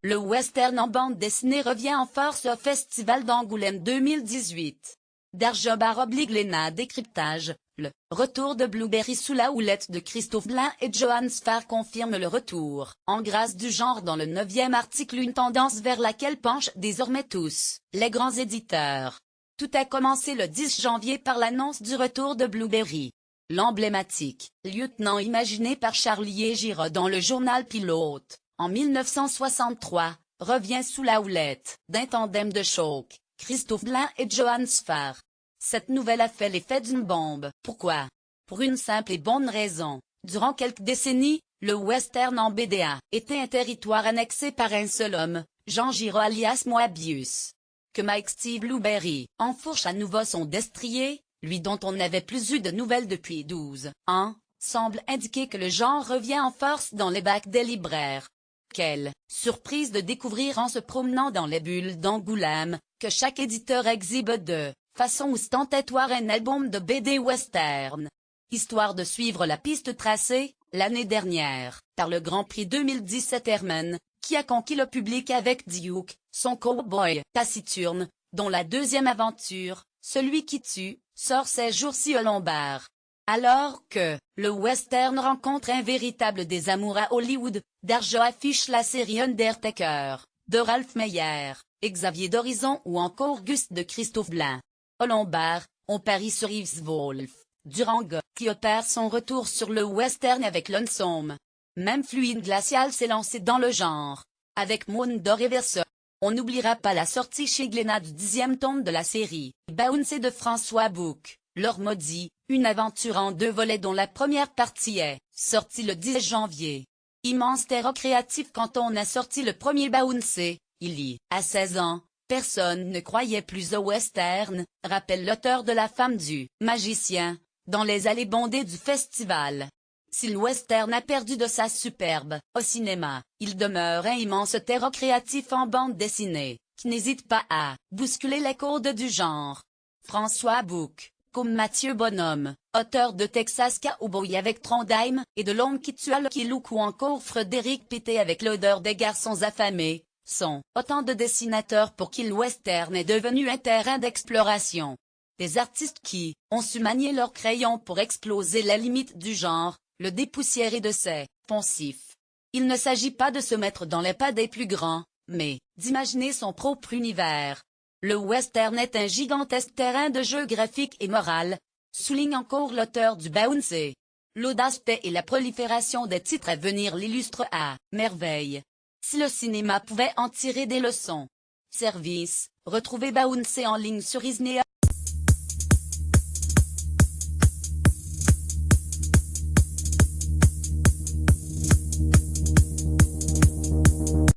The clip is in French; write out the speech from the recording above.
le western en bande dessinée revient en force au Festival d'Angoulême 2018. /Léna décryptage, le « Retour de Blueberry sous la houlette de Christophe Blain et Johann Sfar confirme le retour, en grâce du genre dans le 9e article, une tendance vers laquelle penchent désormais tous les grands éditeurs. Tout a commencé le 10 janvier par l'annonce du retour de Blueberry. L'emblématique lieutenant imaginé par Charlie Giraud dans le journal Pilote, en 1963, revient sous la houlette d'un tandem de choc, Christophe Blain et Johann Sfar. Cette nouvelle a fait l'effet d'une bombe. Pourquoi? Pour une simple et bonne raison. Durant quelques décennies, le western en BDA était un territoire annexé par un seul homme, Jean Giraud alias Moebius. Que Mike Steve Blueberry enfourche à nouveau son destrier, lui dont on n'avait plus eu de nouvelles depuis 12 ans, semble indiquer que le genre revient en force dans les bacs des libraires. Quelle surprise de découvrir en se promenant dans les bulles d'Angoulême, que chaque éditeur exhibe de façon ostentatoire un album de BD western. Histoire de suivre la piste tracée, l'année dernière, par le Grand Prix 2017 Herman, qui a conquis le public avec Duke, son cowboy taciturne, dont la deuxième aventure, Celui qui tue, sort ces jours-ci au Lombard. Alors que le western rencontre un véritable désamour à Hollywood, Darjo affiche la série Undertaker, de Ralph Meyer, Xavier d'Horizon ou encore Gust de Christophe Blain. Au Lombard, on parie sur Yves Wolf, Durango, qui opère son retour sur le western avec Lonesome. Même Fluide Glacial s'est lancé dans le genre, avec Moondor et Versa. On n'oubliera pas la sortie chez Glénat du 10e tome de la série, Bouncé de François Bouc, L'Or Maudit, une aventure en 2 volets dont la première partie est sortie le 10 janvier. Immense terreau créatif quand on a sorti le premier Bouncé, il y a 16 ans. Personne ne croyait plus au western, rappelle l'auteur de La femme du magicien, dans les allées bondées du festival. Si le western a perdu de sa superbe au cinéma, il demeure un immense terreau créatif en bande dessinée, qui n'hésite pas à bousculer les codes du genre. François Bouc, comme Mathieu Bonhomme, auteur de Texas Cowboy avec Trondheim, et de L'homme qui tua Lucky Luke ou encore Frédéric Pété avec L'odeur des garçons affamés, sont autant de dessinateurs pour qui le western est devenu un terrain d'exploration. Des artistes qui ont su manier leur crayon pour exploser la limite du genre, le dépoussiérer de ses poncifs. Il ne s'agit pas de se mettre dans les pas des plus grands, mais d'imaginer son propre univers. Le western est un gigantesque terrain de jeu graphique et moral, souligne encore l'auteur du Bouncé. L'audace et la prolifération des titres à venir l'illustrent à merveille. Si le cinéma pouvait en tirer des leçons. Service, retrouvez Bouncé en ligne sur Isnea.